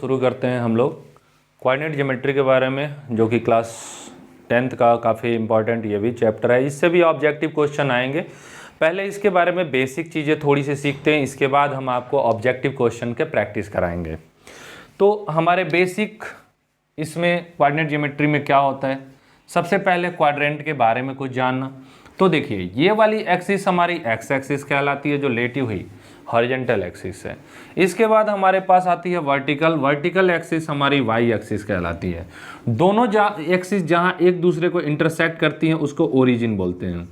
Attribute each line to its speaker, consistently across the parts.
Speaker 1: शुरू करते हैं हम लोग कोऑर्डिनेट ज्योमेट्री के बारे में, जो कि क्लास 10th का काफ़ी इंपॉर्टेंट ये भी चैप्टर है। इससे भी ऑब्जेक्टिव क्वेश्चन आएंगे। पहले इसके बारे में बेसिक चीज़ें थोड़ी सी सीखते हैं, इसके बाद हम आपको ऑब्जेक्टिव क्वेश्चन के प्रैक्टिस कराएंगे। तो हमारे बेसिक इसमें कोऑर्डिनेट ज्योमेट्री में क्या होता है, सबसे पहले क्वाड्रेंट के बारे में कुछ जानना। तो देखिए, ये वाली एक्सिस हमारी एक्स एक्सिस कहलाती है, जो लेटी हुई हॉरिजॉन्टल एक्सिस है। इसके बाद हमारे पास आती है वर्टिकल एक्सिस हमारी वाई एक्सिस कहलाती है। दोनों एक्सिस जहां एक दूसरे को इंटरसेक्ट करती हैं उसको ओरिजिन बोलते हैं।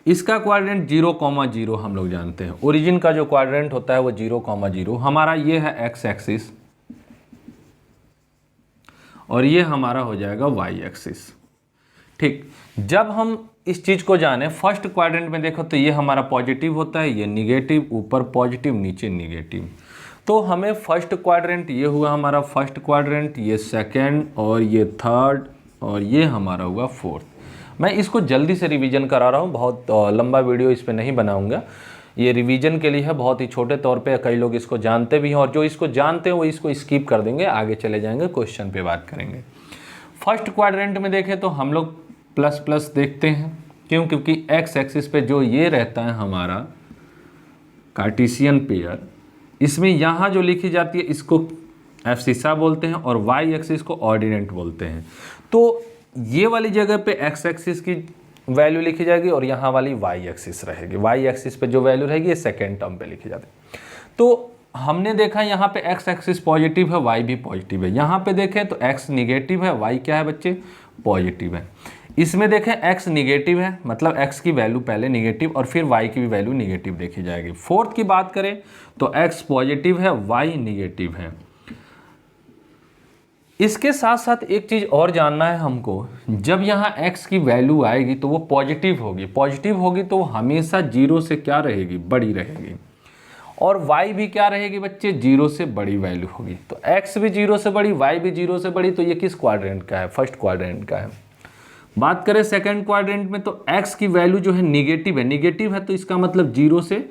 Speaker 1: इसका क्वाड्रेंट 0,0 हम लोग जानते हैं। ओरिजिन का जो क्वाड्रेंट होता है वो 0,0। हमारा ये है एक्स एक्सिस और ये हमारा हो जाएगा वाई एक्सिस। ठीक, जब हम इस चीज को जाने, फर्स्ट क्वाड्रेंट में देखो तो ये हमारा पॉजिटिव होता है, ये निगेटिव, ऊपर पॉजिटिव नीचे निगेटिव। तो हमें फर्स्ट क्वाड्रेंट ये हुआ हमारा फर्स्ट क्वाड्रेंट, ये सेकंड और ये थर्ड और ये हमारा हुआ फोर्थ। मैं इसको जल्दी से रिवीजन करा रहा हूँ, बहुत लंबा वीडियो इस पर नहीं बनाऊंगा। ये रिवीजन के लिए है, बहुत ही छोटे तौर पे। कई लोग इसको जानते भी हैं और जो इसको जानते हैं वो इसको स्किप कर देंगे, आगे चले जाएंगे, क्वेश्चन पे बात करेंगे। फर्स्ट क्वाड्रेंट में देखें तो हम लोग प्लस प्लस देखते हैं, क्यों? क्योंकि एक्स एक्सिस पे जो ये रहता है हमारा कार्टेशियन पेयर, इसमें यहाँ जो लिखी जाती है इसको एब्सिसा बोलते हैं और वाई एक्सिस को ऑर्डिनेट बोलते हैं। तो ये वाली जगह पे एक्स एक्सिस की वैल्यू लिखी जाएगी और यहाँ वाली वाई एक्सिस रहेगी। वाई एक्सिस पे जो वैल्यू रहेगी ये सेकेंड टर्म पे लिखी जाती है। तो हमने देखा यहाँ पे एक्स एक्सिस पॉजिटिव है, वाई भी पॉजिटिव है। यहाँ पे देखें तो एक्स निगेटिव है, वाई क्या है बच्चे? पॉजिटिव है। इसमें देखें एक्स निगेटिव है, मतलब एक्स की वैल्यू पहले निगेटिव और फिर वाई की भी वैल्यू निगेटिव देखी जाएगी। फोर्थ की बात करें तो एक्स पॉजिटिव है, वाई निगेटिव है। इसके साथ साथ एक चीज और जानना है हमको, जब यहाँ x की वैल्यू आएगी तो वो पॉजिटिव होगी। पॉजिटिव होगी तो हमेशा 0 से क्या रहेगी? बड़ी रहेगी। और y भी क्या रहेगी बच्चे? 0 से बड़ी वैल्यू होगी। तो x भी 0 से बड़ी, y भी 0 से बड़ी। तो ये किस क्वाड्रेंट का है? फर्स्ट क्वाड्रेंट का है। बात करें सेकेंड क्वाड्रेंट में तो x की वैल्यू जो है निगेटिव है। निगेटिव है तो इसका मतलब 0 से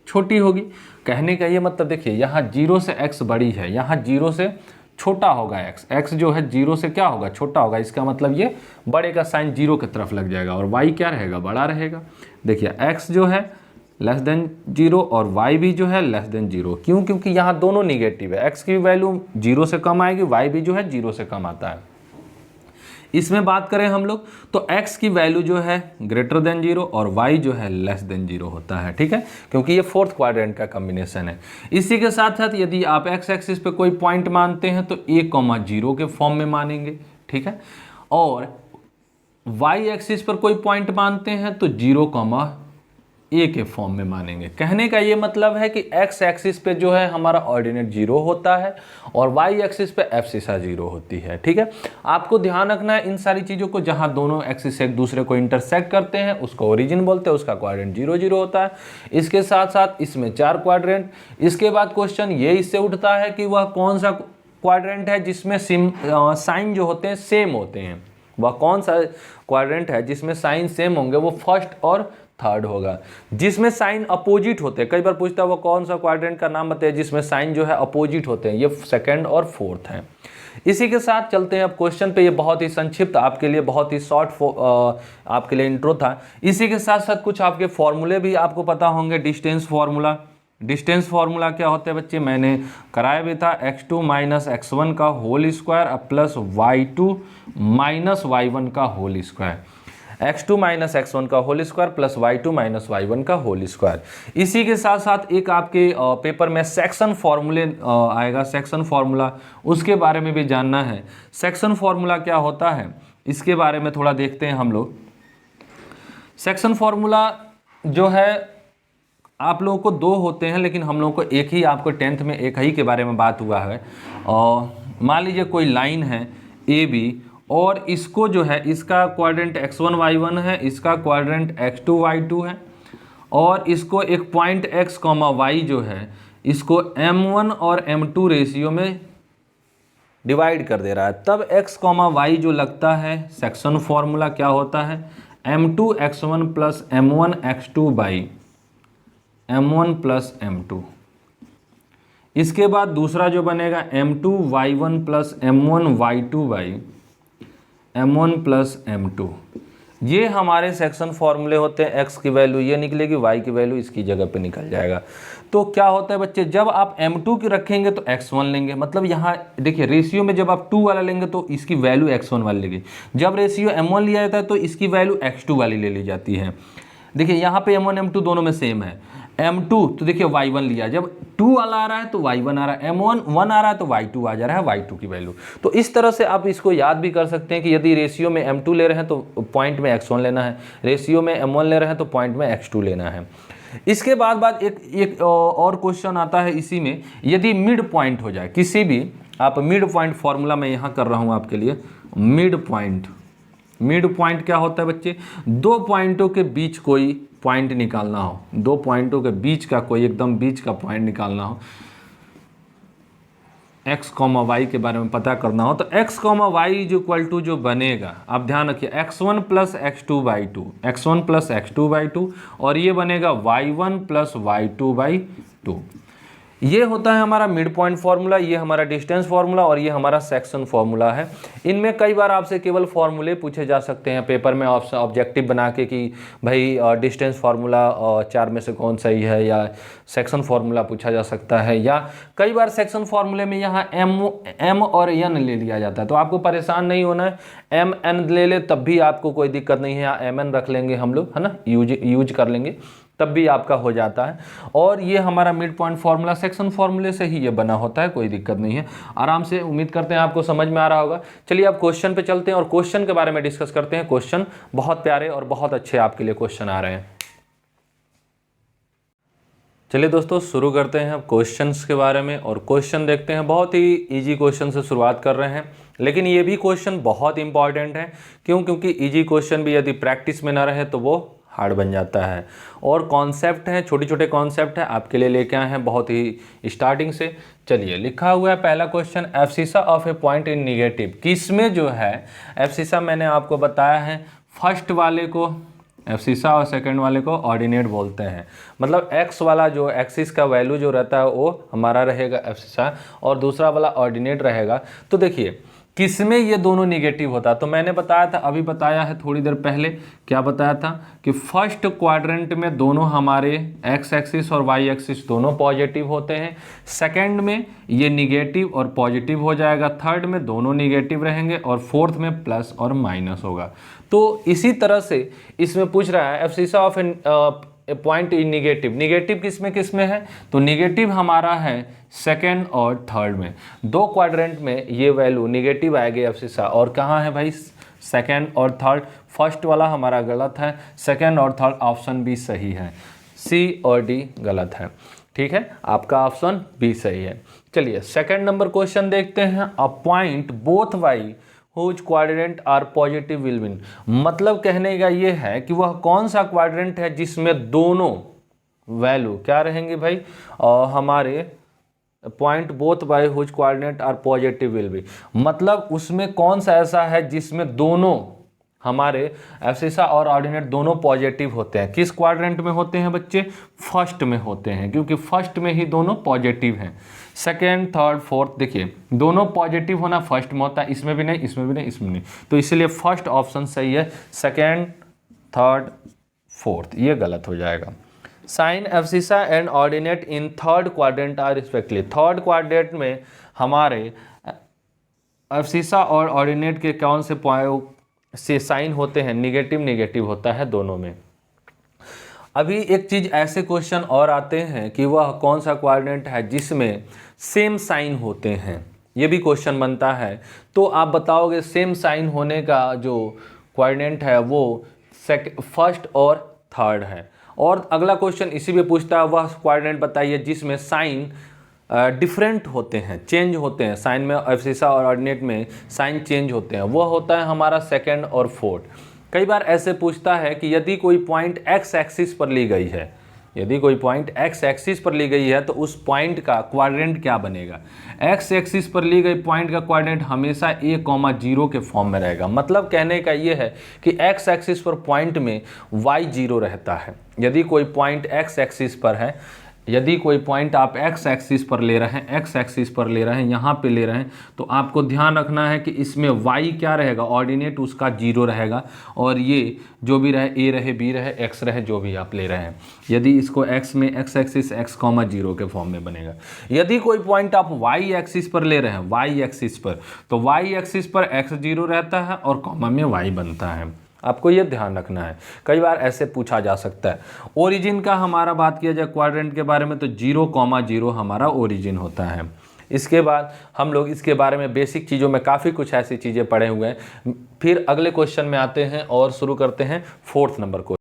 Speaker 1: छोटी होगी। कहने का ये मतलब देखिए, यहाँ 0 से x बड़ी है, यहाँ 0 से छोटा होगा x जो है 0 से क्या होगा? छोटा होगा। इसका मतलब ये बड़े का साइन 0 की तरफ लग जाएगा और y क्या रहेगा? बड़ा रहेगा। देखिए x जो है लेस देन 0 और y भी जो है लेस देन 0। क्यों? क्योंकि यहाँ दोनों निगेटिव है। x की वैल्यू 0 से कम आएगी, y भी जो है 0 से कम आता है। इसमें बात करें हम लोग तो x की वैल्यू जो है ग्रेटर देन 0 और y जो है लेस देन 0 होता है। ठीक है, क्योंकि ये फोर्थ क्वाड्रेंट का कॉम्बिनेशन है। इसी के साथ साथ यदि आप x एक्सिस पे कोई पॉइंट मानते हैं तो a,0 के फॉर्म में मानेंगे। ठीक है, और y एक्सिस पर कोई पॉइंट मानते हैं तो 0,a के फॉर्म में मानेंगे। कहने का ये मतलब है कि x एक्सिस पे जो है हमारा ऑर्डिनेट 0 होता है और y एक्सिस पे एब्सिसा 0 होती है। ठीक है, आपको ध्यान रखना है इन सारी चीज़ों को। जहां दोनों एक्सिस एक दूसरे को इंटरसेक्ट करते हैं उसको ओरिजिन बोलते हैं, उसका क्वाड्रेंट 0,0 होता है। इसके साथ साथ इसमें 4 क्वाड्रेंट। इसके बाद क्वेश्चन ये इससे उठता है कि वह कौन सा क्वाड्रेंट है जिसमें साइन जो होते हैं सेम होते हैं। वह कौन सा क्वाड्रेंट है जिसमें साइन सेम होंगे? वो फर्स्ट और थर्ड होगा। जिसमें साइन अपोजिट होते हैं, कई बार पूछता है वो कौन सा क्वाड्रेंट का नाम बताइए जिसमें साइन जो है अपोजिट होते हैं? ये सेकंड और फोर्थ है। इसी के साथ चलते हैं अब क्वेश्चन पे। ये बहुत ही संक्षिप्त आपके लिए, बहुत ही शॉर्ट आपके लिए इंट्रो था। इसी के साथ साथ कुछ आपके फॉर्मूले भी आपको पता होंगे। डिस्टेंस फार्मूला, डिस्टेंस फार्मूला क्या होते हैं बच्चे? मैंने कराया भी था। x2 माइनस x1 का whole square plus y2 minus y1 का whole square. x2 minus x1 का whole square plus y2 minus y1 का होल स्क्वायर। इसी के साथ साथ एक आपके पेपर में सेक्शन फॉर्मूले आएगा, सेक्शन फार्मूला, उसके बारे में भी जानना है। सेक्शन फार्मूला क्या होता है इसके बारे में थोड़ा देखते हैं हम लोग। सेक्शन फार्मूला जो है आप लोगों को 2 होते हैं, लेकिन हम लोगों को एक ही, आपको 10th में एक ही के बारे में बात हुआ है। और मान लीजिए कोई लाइन है AB और इसको जो है इसका क्वाड्रेंट x1 y1 है, इसका क्वाड्रेंट x2 y2 है और इसको एक पॉइंट x, y जो है इसको m1 और m2 रेशियो में डिवाइड कर दे रहा है। तब x, y जो लगता है सेक्शन फॉर्मूला क्या होता है? m2 x1 plus m1 x2 by m1 plus m2। इसके बाद दूसरा जो बनेगा m2y1 plus m1y2 by m1 plus m2। ये हमारे सेक्शन फॉर्मूले होते हैं। x की वैल्यू ये निकलेगी, y की वैल्यू इसकी जगह पे निकल जाएगा। तो क्या होता है बच्चे, जब आप m2 की रखेंगे तो x1 लेंगे, मतलब यहाँ देखिए रेशियो में जब आप 2 वाला लेंगे तो इसकी वैल्यू x1 वाली लेगी। जब रेशियो m1 लिया जाता है तो इसकी वैल्यू x2 वाली ले ली जाती है। देखिए यहाँ पे m1 m2 दोनों में सेम है। m2 तो देखिए y1 लिया, जब 2 वाला आ रहा है तो y1 आ रहा है, m1 1 आ रहा है तो y2 आ जा रहा है, y2 की वैल्यू। तो इस तरह से आप इसको याद भी कर सकते हैं कि यदि रेशियो में m2 ले रहे हैं तो पॉइंट में x1 लेना है, रेशियो में m1 ले रहे हैं तो पॉइंट में x2 लेना है। इसके बाद एक और क्वेश्चन आता है इसी में, यदि मिड पॉइंट हो जाए किसी भी, आप मिड पॉइंट फॉर्मूला मैं यहाँ कर रहा हूँ आपके लिए। मिड पॉइंट क्या होता है बच्चे, दो पॉइंटों के बीच कोई पॉइंट निकालना हो, दो पॉइंटों के बीच का कोई एकदम बीच का पॉइंट निकालना हो, x, y के बारे में पता करना हो, तो x, y is equal to जो बनेगा, आप ध्यान रखिए x1 plus x2 by 2, x1 plus x2 by 2, और ये बनेगा y1 प्लस y2 बाई 2। ये होता है हमारा मिड पॉइंट फार्मूला, ये हमारा डिस्टेंस फार्मूला, और ये हमारा सेक्शन फार्मूला है। इनमें कई बार आपसे केवल फार्मूले पूछे जा सकते हैं पेपर में ऑब्जेक्टिव बना के कि भाई डिस्टेंस फार्मूला 4 में से कौन सही है, या सेक्शन फार्मूला पूछा जा सकता है, या कई बार सेक्शन फार्मूले में यहाँ m और n ले लिया जाता है। तो आपको परेशान नहीं होना है, m n ले ले तब भी आपको कोई दिक्कत नहीं है, यहाँ m n रख लेंगे हम लोग, है ना, यूज कर लेंगे तब भी आपका हो जाता है। और ये हमारा मिड पॉइंट फार्मूला सेक्शन फार्मूले से ही ये बना होता है, कोई दिक्कत नहीं है। आराम से, उम्मीद करते हैं आपको समझ में आ रहा होगा। चलिए अब क्वेश्चन पे चलते हैं और क्वेश्चन के बारे में डिस्कस करते हैं। क्वेश्चन बहुत प्यारे और बहुत अच्छे आपके लिए क्वेश्चन आ रहे हैं। चलिए दोस्तों शुरू करते हैं अब क्वेश्चंस के बारे में, और क्वेश्चन देखते हैं। बहुत ही इजी क्वेश्चन से शुरुआत कर रहे हैं, लेकिन ये भी क्वेश्चन बहुत इंपॉर्टेंट है। क्यों? क्योंकि इजी क्वेश्चन भी यदि प्रैक्टिस में ना रहे तो वो हार्ड बन जाता है। और कॉन्सेप्ट हैं, छोटे छोटे कॉन्सेप्ट हैं, आपके लिए लेके आए हैं बहुत ही स्टार्टिंग से। चलिए लिखा हुआ है पहला question, abscissa of A point in negative. किसमें जो है एब्सिसा मैंने आपको बताया है, फर्स्ट वाले को एब्सिसा और सेकंड वाले को ऑर्डिनेट बोलते हैं। मतलब एक्स वाला जो एक्सिस का वैल्यू जो रहता है वो हमारा रहेगा एब्सिसा, और दूसरा वाला ऑर्डिनेट रहेगा। तो देखिए किसमें ये दोनों निगेटिव होता है, तो मैंने बताया था, अभी बताया है थोड़ी देर पहले, क्या बताया था कि फर्स्ट क्वाड्रेंट में दोनों हमारे एक्स एक्सिस और वाई एक्सिस दोनों पॉजिटिव होते हैं, सेकंड में ये निगेटिव और पॉजिटिव हो जाएगा, थर्ड में दोनों निगेटिव रहेंगे, और फोर्थ में प्लस और माइनस होगा। तो इसी तरह से इसमें पूछ रहा है abscissa of A point in negative. Negative किसमें है, तो निगेटिव हमारा है सेकेंड और थर्ड में, दो क्वाड्रेंट में ये वैल्यू निगेटिव आएगी एब्सिसा। और कहाँ है भाई, सेकेंड और थर्ड। फर्स्ट वाला हमारा गलत है, सेकेंड और थर्ड ऑप्शन बी सही है, सी और डी गलत है। ठीक है, आपका ऑप्शन बी सही है। चलिए सेकेंड नंबर क्वेश्चन देखते हैं, a point both y whose quadrant are positive will win. मतलब कहने का ये है कि वह कौन सा क्वाड्रेंट है जिसमें दोनों वैल्यू क्या रहेंगे भाई, हमारे point both y whose quadrant are positive will be. मतलब उसमें कौन सा ऐसा है जिसमें दोनों हमारे एब्सिसा और ऑर्डिनेट दोनों पॉजिटिव होते हैं। किस क्वाड्रेंट में होते हैं बच्चे, फर्स्ट में होते हैं, क्योंकि फर्स्ट में ही दोनों पॉजिटिव हैं। सेकेंड थर्ड फोर्थ, देखिए दोनों पॉजिटिव होना फर्स्ट में होता है, इसमें भी नहीं, इसमें भी नहीं, इसमें नहीं, तो इसलिए फर्स्ट ऑप्शन सही है, सेकेंड थर्ड फोर्थ ये गलत हो जाएगा। Sign abscissa and ordinate in third quadrant are respectively. Third quadrant में हमारे एब्सिसा और ऑर्डिनेट के कौन से साइन होते हैं, निगेटिव निगेटिव होता है दोनों में। अभी एक चीज ऐसे क्वेश्चन और आते हैं कि वह कौन सा क्वाड्रेंट है जिसमें सेम साइन होते हैं, ये भी क्वेश्चन बनता है। तो आप बताओगे सेम साइन होने का जो क्वाड्रेंट है वो फर्स्ट और थर्ड है। और अगला क्वेश्चन इसी में पूछता है, वह क्वाड्रेंट बताइए जिसमें साइन डिफरेंट होते हैं, चेंज होते हैं, साइन में एब्सिसा और ऑर्डिनेट में साइन चेंज होते हैं, वह होता है हमारा सेकंड और फोर्थ। कई बार ऐसे पूछता है कि यदि कोई पॉइंट एक्स एक्सिस पर ली गई है, यदि कोई पॉइंट एक्स एक्सिस पर ली गई है तो उस पॉइंट का क्वाड्रेंट क्या बनेगा। एक्स एक्सिस पर ली गई पॉइंट का क्वाड्रेंट हमेशा a,0 के फॉर्म में रहेगा। मतलब कहने का ये है कि एक्स एक्सिस पर पॉइंट में y 0 रहता है। यदि कोई पॉइंट एक्स एक्सिस पर है, यदि कोई पॉइंट आप एक्स एक्सिस पर ले रहे हैं, एक्स एक्सिस पर ले रहे हैं, यहाँ पे ले रहे हैं, तो आपको ध्यान रखना है कि इसमें वाई क्या रहेगा, ऑर्डिनेट उसका 0 रहेगा, और ये जो भी रहे, ए रहे, बी रहे, एक्स रहे, जो भी आप ले रहे हैं, यदि इसको एक्स में एक्स एक्सिस एक्स कॉमा 0 के फॉर्म में बनेगा। यदि कोई पॉइंट आप वाई एक्सिस पर ले रहे हैं, वाई एक्सिस पर, तो वाई एक्सिस पर एक्स 0 रहता है और कॉमा में वाई बनता है। आपको ये ध्यान रखना है, कई बार ऐसे पूछा जा सकता है। ओरिजिन का हमारा बात किया जाए क्वाड्रेंट के बारे में, तो 0,0 हमारा ओरिजिन होता है। इसके बाद हम लोग इसके बारे में बेसिक चीज़ों में काफ़ी कुछ ऐसी चीज़ें पढ़े हुए हैं। फिर अगले क्वेश्चन में आते हैं और शुरू करते हैं 4th नंबर को।